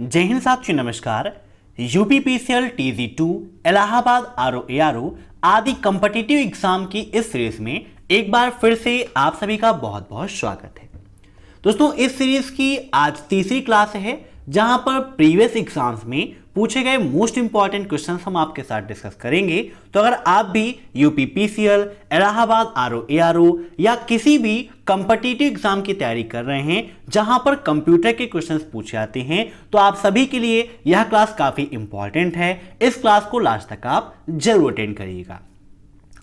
जय हिंद साथियों, नमस्कार। यूपीपीसीएल TZ2 इलाहाबाद ROARO आदि कॉम्पिटिटिव एग्जाम की इस सीरीज में एक बार फिर से आप सभी का बहुत बहुत स्वागत है। दोस्तों, इस सीरीज की आज तीसरी क्लास है जहां पर प्रीवियस एग्जाम्स में पूछे गए मोस्ट इंपॉर्टेंट क्वेश्चंस हम आपके साथ डिस्कस करेंगे। तो अगर आप भी यूपीपीसीएल, इलाहाबाद ROARO या किसी भी कॉम्पिटिटिव एग्जाम की तैयारी कर रहे हैं जहां पर कंप्यूटर के क्वेश्चंस पूछे जाते हैं, तो आप सभी के लिए यह क्लास काफी इंपॉर्टेंट है। इस क्लास को लास्ट तक आप जरूर अटेंड करिएगा।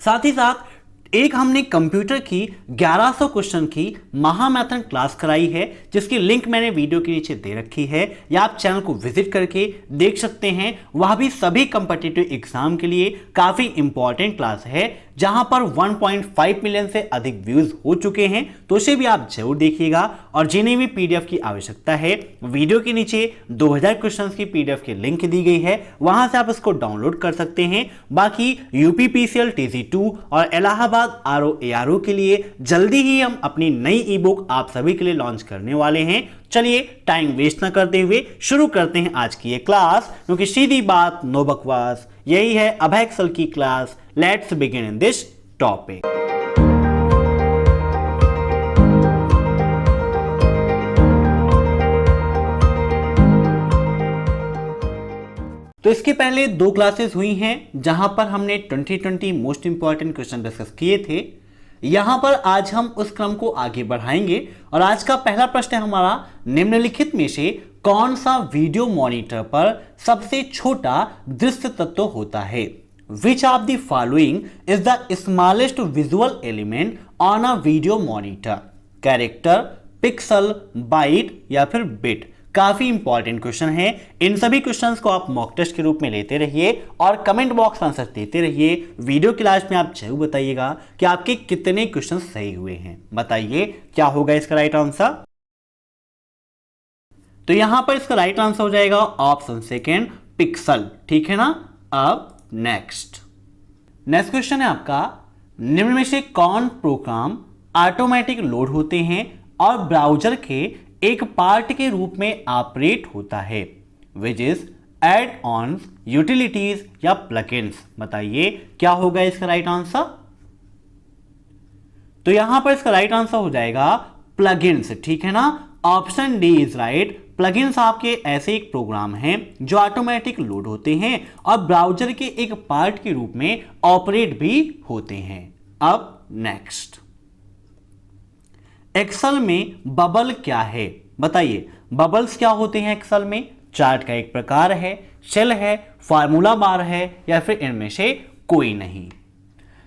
साथ ही साथ एक हमने कंप्यूटर की 1100 क्वेश्चन की महामैथन क्लास कराई है, जिसकी लिंक मैंने वीडियो के नीचे दे रखी है, या आप चैनल को विजिट करके देख सकते हैं। वह भी सभी कॉम्पिटिटिव एग्जाम के लिए काफी इंपॉर्टेंट क्लास है, जहां पर 1.5 मिलियन से अधिक व्यूज हो चुके हैं। तो उसे भी आप जरूर देखिएगा। और जिन्हें भी पीडीएफ की आवश्यकता है, वीडियो के नीचे 2000 क्वेश्चंस की पीडीएफ की लिंक दी गई है, वहां से आप इसको डाउनलोड कर सकते हैं। बाकी यूपीपीसीएल TZ2 और इलाहाबाद ROARO के लिए जल्दी ही हम अपनी नई ई बुक आप सभी के लिए लॉन्च करने वाले हैं। चलिए टाइम वेस्ट ना करते हुए शुरू करते हैं आज की ये क्लास, क्योंकि सीधी बात नो बकवास, यही है अभय एक्सेल की class. Let's begin in this topic. तो इसके पहले दो क्लासेस हुई हैं जहां पर हमने 2020 मोस्ट इंपॉर्टेंट क्वेश्चन डिस्कस किए थे। यहां पर आज हम उस क्रम को आगे बढ़ाएंगे और आज का पहला प्रश्न है हमारा, निम्नलिखित में से कौन सा वीडियो मॉनिटर पर सबसे छोटा दृश्य तत्व होता है? Which of the following is the smallest visual element on a video monitor? Character, pixel, byte या फिर बिट? काफी इंपॉर्टेंट क्वेश्चन है। इन सभी क्वेश्चंस को आप मॉक टेस्ट के रूप में लेते रहिए और कमेंट बॉक्स में आंसर देते रहिए। वीडियो की लास्ट में आप जरूर बताइएगा कि आपके कितने क्वेश्चंस सही हुए हैं। बताइए क्या होगा इसका राइट आंसर? तो यहां पर इसका राइट आंसर हो जाएगा ऑप्शन सेकेंड, पिक्सल। ठीक है ना। अब नेक्स्ट क्वेश्चन है आपका, निम्न में से कौन प्रोग्राम ऑटोमेटिक लोड होते हैं और ब्राउजर के एक पार्ट के रूप में ऑपरेट होता है? Which is add ons, utilities या प्लगइन्स? बताइए क्या होगा इसका राइट आंसर? तो यहां पर इसका राइट आंसर हो जाएगा प्लगइन्स। ठीक है ना। Option D is right. Plugins आपके ऐसे एक प्रोग्राम हैं जो ऑटोमेटिक लोड होते हैं और ब्राउजर के एक पार्ट के रूप में ऑपरेट भी होते हैं। अब नेक्स्ट, एक्सेल में बबल क्या है? बताइए बबल्स क्या होते हैं एक्सेल में? चार्ट का एक प्रकार है, शेल है, फार्मूला बार है या फिर इनमें से कोई नहीं?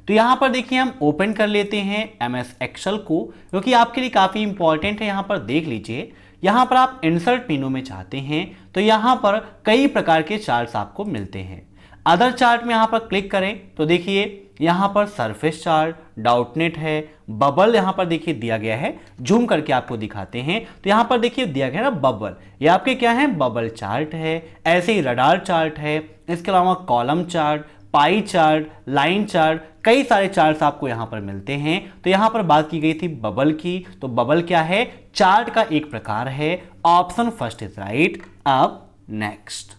तो यहां पर देखिए हम ओपन कर लेते हैं MS एक्सेल को, क्योंकि आपके लिए काफी इंपॉर्टेंट है। यहां पर देख लीजिए, यहां पर आप इंसर्ट मेनू में चाहते हैं तो यहां पर कई प्रकार के चार्ट्स आपको मिलते हैं। अदर चार्ट में यहां पर क्लिक करें तो देखिए यहां पर सरफेस चार्ट, डाउटनेट है, बबल यहां पर देखिए दिया गया है। जूम करके आपको दिखाते हैं तो यहां पर देखिए दिया गया है ना बबल, ये आपके क्या है? बबल चार्ट है। ऐसे ही रडार चार्ट है, इसके अलावा column chart, pie chart, line chart, कई सारे चार्ट्स आपको यहां पर मिलते हैं। तो यहां पर बात की गई थी बबल की, तो बबल क्या है? चार्ट का एक प्रकार है। Option first is right. अब नेक्स्ट,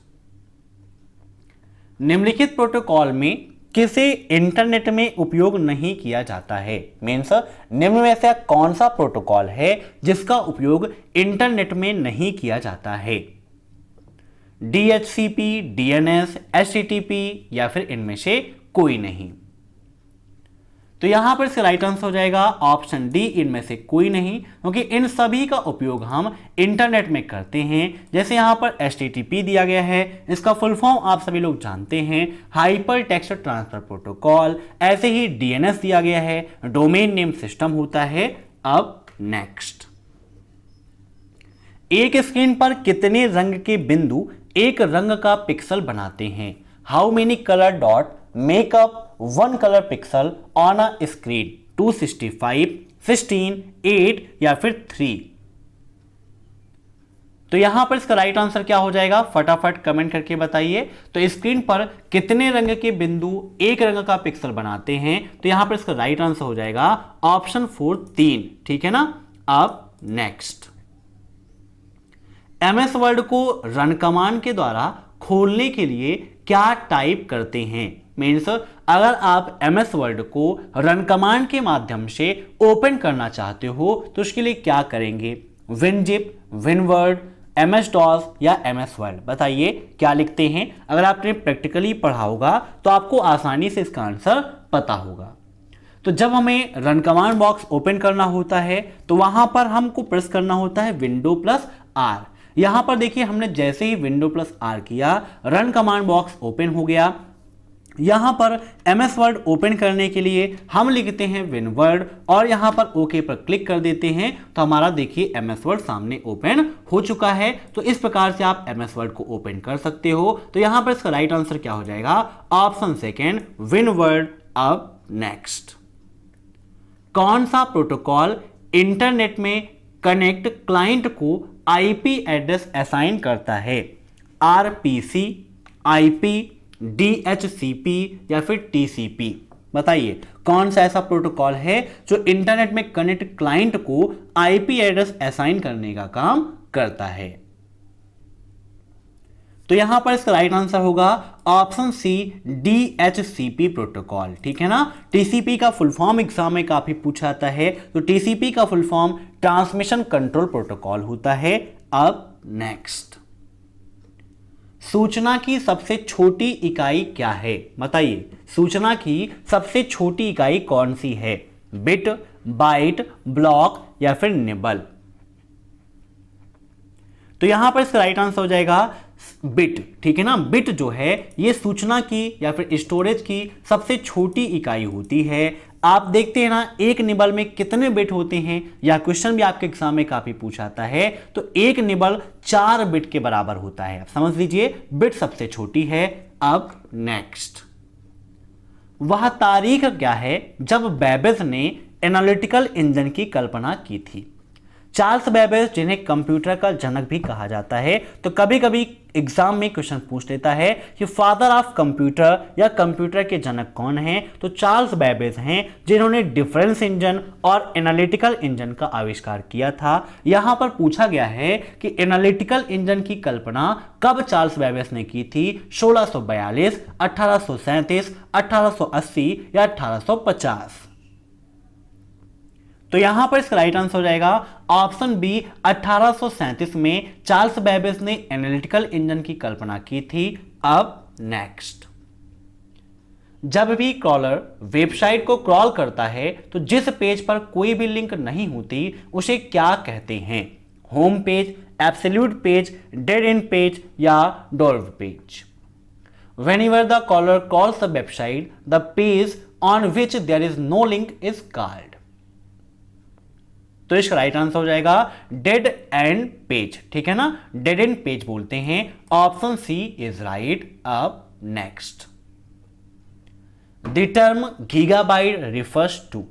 निम्नलिखित प्रोटोकॉल में किसे इंटरनेट में उपयोग नहीं किया जाता है? मीन्स निम्न में से कौन सा प्रोटोकॉल है जिसका उपयोग इंटरनेट में नहीं किया जाता है? DHCP, DNS, HTTP या फिर इनमें से कोई नहीं? तो यहां पर इसका राइट आंसर हो जाएगा ऑप्शन डी, इनमें से कोई नहीं, क्योंकि इन सभी का उपयोग हम इंटरनेट में करते हैं। जैसे यहां पर HTTP दिया गया है, इसका फुल फॉर्म आप सभी लोग जानते हैं, हाइपर टेक्स्ट ट्रांसफर प्रोटोकॉल। ऐसे ही DNS दिया गया है, डोमेन नेम सिस्टम होता है। अब नेक्स्ट, एक स्क्रीन पर कितने रंग के बिंदु एक रंग का पिक्सल बनाते हैं? How many colour dot make up one colour pixel on a screen? 265, 16, 8 या फिर 3? तो यहां पर इसका राइट आंसर क्या हो जाएगा? फटाफट कमेंट करके बताइए। तो स्क्रीन पर कितने रंग के बिंदु एक रंग का पिक्सल बनाते हैं? तो यहां पर इसका राइट आंसर हो जाएगा ऑप्शन 4, 3। ठीक है ना। अब नेक्स्ट, MS वर्ड को रन कमांड के द्वारा खोलने के लिए क्या टाइप करते हैं। मीन्स अगर आप MS वर्ड को रन कमांड के माध्यम से ओपन करना चाहते हो तो उसके लिए क्या करेंगे। WinZip, WinWord, MS DOS या MS Word, बताइए क्या लिखते हैं। अगर आपने प्रैक्टिकली पढ़ा होगा तो आपको आसानी से इसका आंसर पता होगा। तो जब हमें रन कमांड बॉक्स ओपन करना होता है तो वहां पर हमको प्रेस करना होता है विंडो प्लस आर। यहां पर देखिए हमने जैसे ही विंडो प्लस आर किया रन कमांड बॉक्स ओपन हो गया। यहां पर MS वर्ड ओपन करने के लिए हम लिखते हैं WinWord और यहां पर ओके पर क्लिक कर देते हैं तो हमारा देखिए MS वर्ड सामने ओपन हो चुका है। तो इस प्रकार से आप MS वर्ड को ओपन कर सकते हो। तो यहां पर इसका राइट आंसर क्या हो जाएगा, ऑप्शन सेकेंड WinWord। अब नेक्स्ट, कौन सा प्रोटोकॉल इंटरनेट में कनेक्ट क्लाइंट को IP एड्रेस असाइन करता है। RPC, IP, DHCP या फिर TCP, बताइए कौन सा ऐसा प्रोटोकॉल है जो इंटरनेट में कनेक्ट क्लाइंट को IP एड्रेस असाइन करने का काम करता है। तो यहां पर इसका राइट आंसर होगा ऑप्शन सी DHCP प्रोटोकॉल, ठीक है ना। TCP का फुल फॉर्म एग्जाम में काफी पूछा जाता है। तो TCP का full form transmission control protocol होता है। अब नेक्स्ट, सूचना की सबसे छोटी इकाई क्या है, बताइए सूचना की सबसे छोटी इकाई कौन सी है। बिट, बाइट, ब्लॉक या फिर निबल। तो यहां पर इसका राइट आंसर हो जाएगा बिट, ठीक है ना। बिट जो है ये सूचना की या फिर स्टोरेज की सबसे छोटी इकाई होती है। आप देखते हैं ना एक निबल में कितने बिट होते हैं, या क्वेश्चन भी आपके एग्जाम में काफी पूछा जाता है। तो एक निबल 4 बिट के बराबर होता है। आप समझ लीजिए बिट सबसे छोटी है। अब नेक्स्ट, वह तारीख क्या है जब बेबेज ने एनालिटिकल इंजन की कल्पना की थी। चार्ल्स बेबेज, जिन्हें कंप्यूटर का जनक भी कहा जाता है, तो कभी कभी एग्जाम में क्वेश्चन पूछ लेता है कि फादर ऑफ कंप्यूटर या कंप्यूटर के जनक कौन हैं। तो चार्ल्स बेबेज हैं जिन्होंने डिफरेंस इंजन और एनालिटिकल इंजन का आविष्कार किया था। यहां पर पूछा गया है कि एनालिटिकल इंजन की कल्पना कब चार्ल्स बेबेज ने की थी। 1642, 1837, 1880 या 1850। तो यहां पर इसका राइट आंसर हो जाएगा ऑप्शन बी 1837 में चार्ल्स बेबेज ने एनालिटिकल इंजन की कल्पना की थी। अब नेक्स्ट, जब भी क्रॉलर वेबसाइट को क्रॉल करता है तो जिस पेज पर कोई भी लिंक नहीं होती उसे क्या कहते हैं। Home page, absolute page, dead and page या डॉल्व page. Whenever the caller calls the website, the page on which there is no link is called। तो इसका राइट आंसर हो जाएगा डेड एंड पेज, ठीक है ना। डेड एंड पेज बोलते हैं। Option C is right. अब next, the term gigabyte refers to.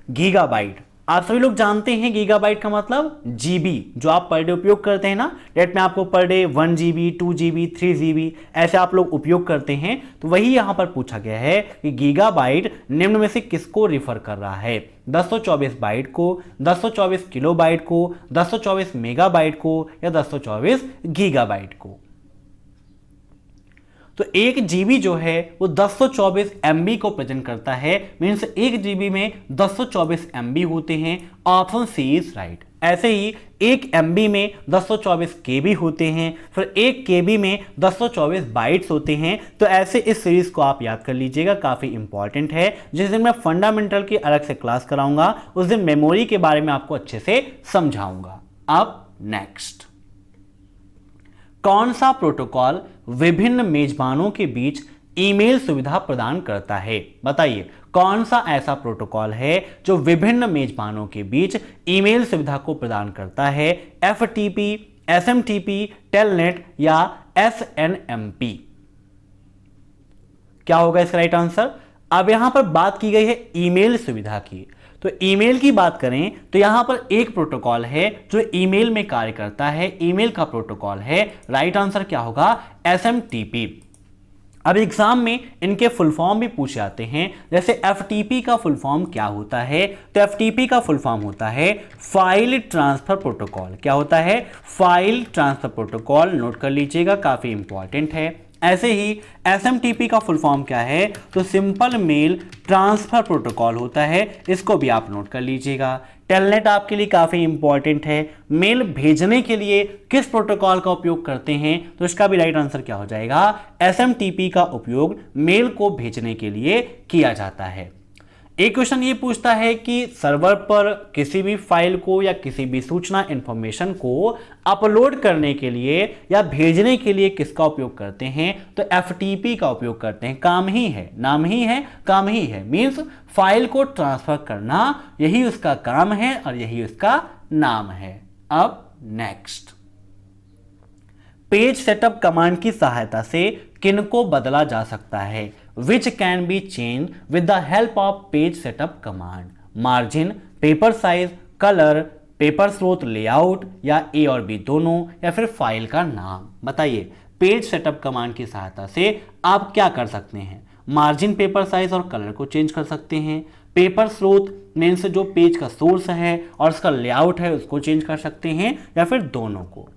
Gigabyte आप सभी लोग जानते हैं, गीगाबाइट का मतलब जीबी, जो आप पर डे उपयोग करते हैं ना। डेट में आपको per day 1 GB, 2 GB, 3 GB ऐसे आप लोग उपयोग करते हैं। तो वही यहां पर पूछा गया है कि गीगाबाइट निम्न में से किसको रिफर कर रहा है। 224 बाइट को, 224 किलोबाइट को, 224 मेगाबाइट को या 224 गीगाबाइट को। तो 1 GB जो है वो 224 MB को प्रेजेंट करता है। मीन्स 1 GB में 224 MB होते हैं। Option C is right. ऐसे ही 1 MB में 224 KB होते हैं, फिर 1 KB में 224 बाइट्स होते हैं। तो ऐसे इस सीरीज को आप याद कर लीजिएगा, काफी इंपॉर्टेंट है। जिस दिन मैं फंडामेंटल की अलग से क्लास कराऊंगा उस दिन मेमोरी के बारे में आपको अच्छे से समझाऊंगा। अब नेक्स्ट, कौन सा प्रोटोकॉल विभिन्न मेजबानों के बीच ईमेल सुविधा प्रदान करता है। बताइए कौन सा ऐसा प्रोटोकॉल है जो विभिन्न मेजबानों के बीच ईमेल सुविधा को प्रदान करता है। FTP, SMTP, टेलनेट या SNMP। क्या होगा इसका राइट आंसर। अब यहां पर बात की गई है ईमेल सुविधा की। तो ईमेल की बात करें तो यहां पर एक प्रोटोकॉल है जो ईमेल में कार्य करता है। ईमेल का प्रोटोकॉल है। राइट आंसर क्या होगा, SMTP। अब एग्जाम में इनके फुल फॉर्म भी पूछे जाते हैं, जैसे एफटीपी का फुल फॉर्म क्या होता है, तो एफटीपी का फुल फॉर्म होता है फाइल ट्रांसफर प्रोटोकॉल। क्या होता है? फाइल ट्रांसफर प्रोटोकॉल, नोट कर लीजिएगा, काफी इंपॉर्टेंट है। ऐसे ही एसएमटीपी का फुल फॉर्म क्या है, तो सिंपल मेल ट्रांसफर प्रोटोकॉल होता है, इसको भी आप नोट कर लीजिएगा। टेलनेट आपके लिए काफी इंपॉर्टेंट है। मेल भेजने के लिए किस प्रोटोकॉल का उपयोग करते हैं, तो इसका भी राइट आंसर क्या हो जाएगा? एसएमटीपी का उपयोग मेल को भेजने के लिए किया जाता है। एक क्वेश्चन ये पूछता है कि सर्वर पर किसी भी फाइल को या किसी भी सूचना इंफॉर्मेशन को अपलोड करने के लिए या भेजने के लिए किसका उपयोग करते हैं, तो एफटीपी का उपयोग करते हैं। काम ही है, नाम ही है, काम ही है, मींस फाइल को ट्रांसफर करना, यही उसका काम है और यही उसका नाम है। अब नेक्स्ट, पेज सेटअप कमांड की सहायता से किनको बदला जा सकता है? Which can be change with the help of page setup command? Margin, paper size, colour, paper स्रोत लेआउट, या ए और बी दोनों, या फिर फाइल का नाम? बताइए, पेज सेटअप कमांड की सहायता से आप क्या कर सकते हैं? मार्जिन, पेपर साइज और कलर को चेंज कर सकते हैं। पेपर स्रोत मीन्स जो पेज का सोर्स है और उसका लेआउट है उसको चेंज कर सकते हैं, या फिर दोनों को।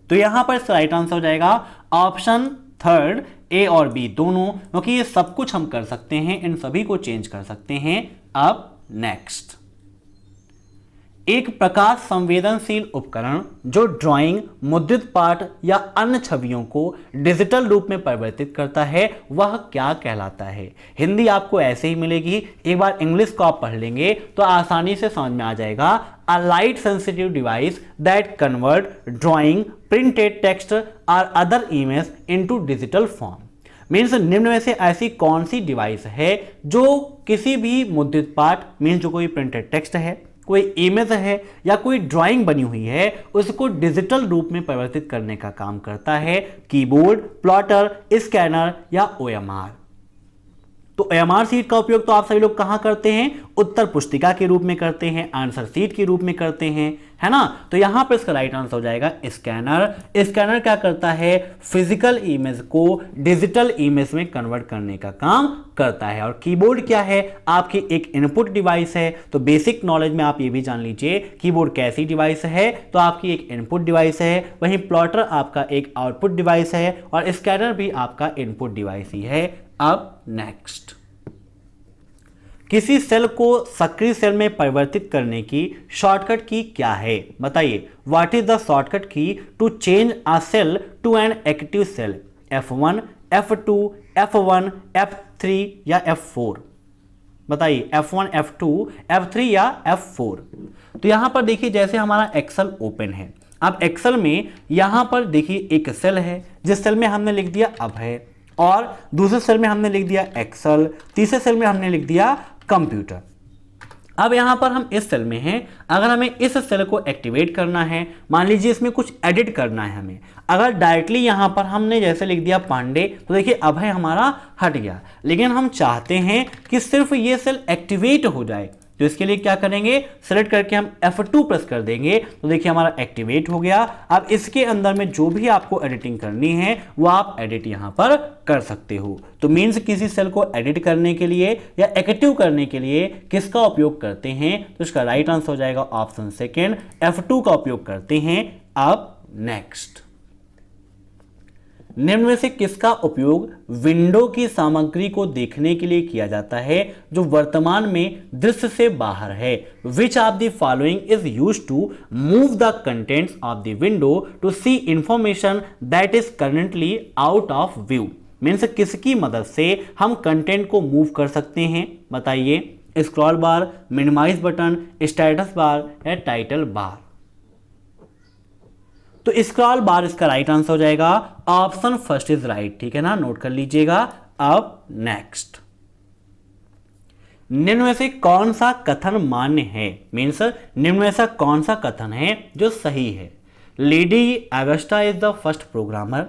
तो यहां पर इसका राइट आंसर हो जाएगा ऑप्शन थर्ड, ए और बी दोनों, क्योंकि ये सब कुछ हम कर सकते हैं, इन सभी को चेंज कर सकते हैं। अब नेक्स्ट, एक प्रकाश संवेदनशील उपकरण जो ड्राइंग, मुद्रित पाठ या अन्य छवियों को डिजिटल रूप में परिवर्तित करता है, वह क्या कहलाता है? हिंदी आपको ऐसे ही मिलेगी, एक बार इंग्लिश को आप पढ़ लेंगे तो आसानी से समझ में आ जाएगा। A light sensitive device that convert drawing, printed text और other image into digital form. Means निम्न में से ऐसी कौन सी डिवाइस है जो किसी भी मुद्रित पाठ, मीन्स जो कोई प्रिंटेड टेक्स्ट है, कोई इमेज है या कोई ड्राइंग बनी हुई है, उसको डिजिटल रूप में परिवर्तित करने का काम करता है? कीबोर्ड, प्लॉटर, स्कैनर या ओएमआर? तो ओएमआर सीट का उपयोग तो आप सभी लोग कहां करते हैं? उत्तर पुस्तिका के रूप में करते हैं, आंसर सीट के रूप में करते हैं, है ना? तो यहां पर इसका राइट आंसर हो जाएगा स्कैनर। स्कैनर क्या करता है? फिजिकल इमेज को डिजिटल इमेज में कन्वर्ट करने का काम करता है। और कीबोर्ड क्या है? आपकी एक इनपुट डिवाइस है। तो बेसिक नॉलेज में आप ये भी जान लीजिए, कीबोर्ड कैसी डिवाइस है, तो आपकी एक इनपुट डिवाइस है, वहीं प्लॉटर आपका एक आउटपुट डिवाइस है और स्कैनर भी आपका इनपुट डिवाइस ही है। अब नेक्स्ट, किसी सेल को सक्रिय सेल में परिवर्तित करने की शॉर्टकट की क्या है? बताइए, what is the shortcut key to change a cell to an active cell? F1, F2, F1, F3 या F4? बताइए, F1, F2, F3 या F4? तो यहां पर देखिए, जैसे हमारा एक्सेल ओपन है, अब एक्सेल में यहां पर देखिए एक सेल है, जिस सेल में हमने लिख दिया अभय, और दूसरे सेल में हमने लिख दिया एक्सेल, तीसरे सेल में हमने लिख दिया कंप्यूटर। अब यहां पर हम इस सेल में हैं, अगर हमें इस सेल को एक्टिवेट करना है, मान लीजिए इसमें कुछ एडिट करना है हमें, अगर डायरेक्टली यहां पर हमने जैसे लिख दिया पांडे, तो देखिए अभय हमारा हट गया। लेकिन हम चाहते हैं कि सिर्फ ये सेल एक्टिवेट हो जाए, तो इसके लिए क्या करेंगे? सेलेक्ट करके हम F2 प्रेस कर देंगे, तो देखिए हमारा एक्टिवेट हो गया। अब इसके अंदर में जो भी आपको एडिटिंग करनी है वो आप एडिट यहां पर कर सकते हो। तो मीन्स किसी सेल को एडिट करने के लिए या एक्टिव करने के लिए किसका उपयोग करते हैं? तो इसका राइट आंसर हो जाएगा ऑप्शन सेकेंड, F2 का उपयोग करते हैं। अब नेक्स्ट, निम्न में से किसका उपयोग विंडो की सामग्री को देखने के लिए किया जाता है जो वर्तमान में दृश्य से बाहर है? Which of the following is used to move the contents of the window to see information that is currently out of view? Means किसकी मदद से हम कंटेंट को मूव कर सकते हैं? बताइए, scroll bar, minimize button, status bar या टाइटल बार? तो स्क्रॉल बार इसका राइट आंसर हो जाएगा, ऑप्शन फर्स्ट इज राइट, ठीक है ना, नोट कर लीजिएगा। अब नेक्स्ट, निम्न में से कौन सा कथन मान्य है? मीन्स निम्न में से कौन सा कथन है जो सही है? Lady Agusta is the first programmer.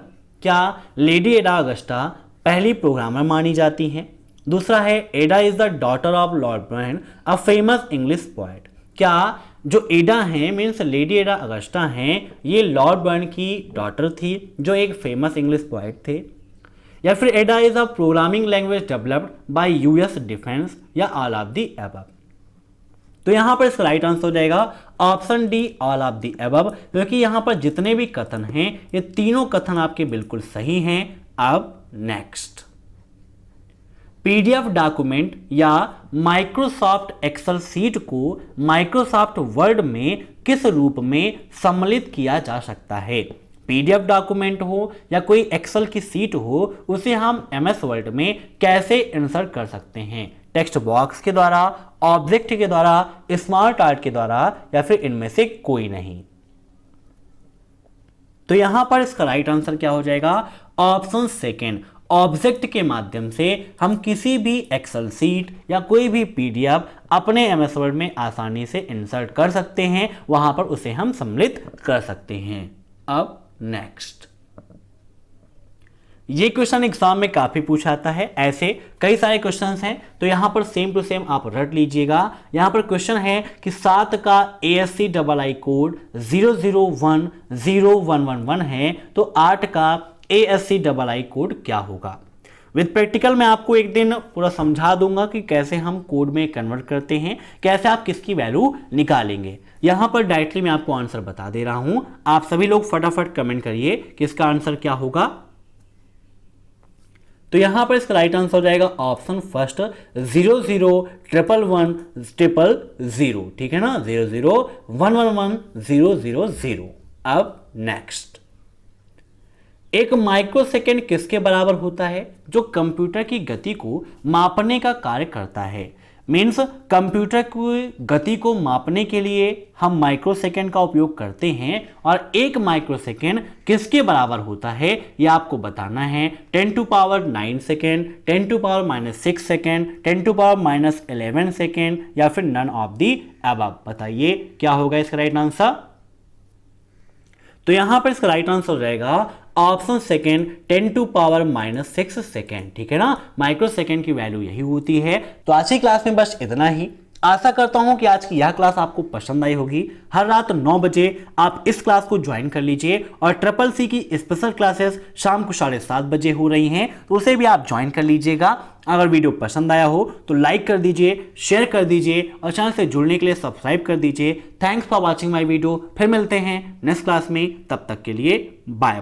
क्या लेडी एडा अगस्टा पहली प्रोग्रामर मानी जाती हैं? दूसरा है, एडा is the daughter of Lord burn, a famous English poet. क्या जो एडा हैं, मीन्स लेडी एडा अगस्टा हैं, ये लॉर्ड बर्न की डॉटर थी जो एक फेमस इंग्लिश पोएट थे? या फिर एडा is a programming language developed by US defence, या ऑल ऑफ द अबव। तो यहां पर इसका राइट आंसर हो जाएगा option D, all of the above, क्योंकि यहां पर जितने भी कथन हैं ये तीनों कथन आपके बिल्कुल सही हैं। अब नेक्स्ट, पीडीएफ डॉक्यूमेंट या माइक्रोसॉफ्ट एक्सेल सीट को माइक्रोसॉफ्ट वर्ड में किस रूप में सम्मिलित किया जा सकता है। पीडीएफ डॉक्यूमेंट हो या कोई एक्सेल की सीट हो, उसे हम एमएस वर्ड में कैसे इंसर्ट कर सकते हैं। टेक्स्ट बॉक्स के द्वारा, ऑब्जेक्ट के द्वारा, स्मार्ट आर्ट के द्वारा, या फिर इनमें से कोई नहीं। तो यहां पर इसका राइट आंसर क्या हो जाएगा, ऑप्शन सेकेंड, ऑब्जेक्ट के माध्यम से हम किसी भी एक्सेल सीट या कोई भी पीडीएफ अपने एमएस वर्ड में आसानी से इंसर्ट कर सकते हैं, वहां पर उसे हम सम्मिलित कर सकते हैं। अब नेक्स्ट, ये क्वेश्चन एग्जाम में काफी पूछा जाता है, ऐसे कई सारे क्वेश्चंस हैं, तो यहां पर सेम टू सेम आप रट लीजिएगा। यहां पर क्वेश्चन है कि 7 का ASCII कोड 00101111 है, तो 8 का ASCII कोड क्या होगा। विद प्रैक्टिकल मैं आपको एक दिन पूरा समझा दूंगा कि कैसे हम कोड में कन्वर्ट करते हैं, कैसे आप किसकी वैल्यू निकालेंगे। यहां पर डायरेक्टली मैं आपको आंसर बता दे रहा हूं, आप सभी लोग फटाफट कमेंट करिए कि इसका आंसर क्या होगा। तो यहां पर इसका राइट आंसर हो जाएगा ऑप्शन फर्स्ट, 00111000, ठीक है ना, 00111000। अब नेक्स्ट, एक माइक्रोसेकंड किसके बराबर होता है, जो कंप्यूटर की गति को मापने का कार्य करता है। मीन्स कंप्यूटर की गति को मापने के लिए हम माइक्रोसेकंड का उपयोग करते हैं, और एक माइक्रोसेकंड किसके बराबर होता है ये आपको बताना है। 10⁻⁹ सेकेंड, 10⁻⁻6 सेकेंड, 10⁻⁻11 सेकेंड, या फिर नन ऑफ दी अबव। बताइए क्या होगा इसका राइट आंसर। तो यहां पर इसका राइट आंसर हो जाएगा ऑप्शन सेकेंड, 10⁻⁻6 सेकेंड, ठीक है ना, माइक्रो सेकेंड की वैल्यू यही होती है। तो आज की क्लास में बस इतना ही। आशा करता हूं कि आज की यह क्लास आपको पसंद आई होगी। हर रात 9 बजे आप इस क्लास को ज्वाइन कर लीजिए, और CCC की स्पेशल क्लासेस शाम को 7:30 बजे हो रही हैं, तो उसे भी आप ज्वाइन कर लीजिएगा। अगर वीडियो पसंद आया हो तो लाइक कर दीजिए, शेयर कर दीजिए, और चैनल से जुड़ने के लिए सब्सक्राइब कर दीजिए। Thanks for watching my video. फिर मिलते हैं नेक्स्ट क्लास में, तब तक के लिए बाय।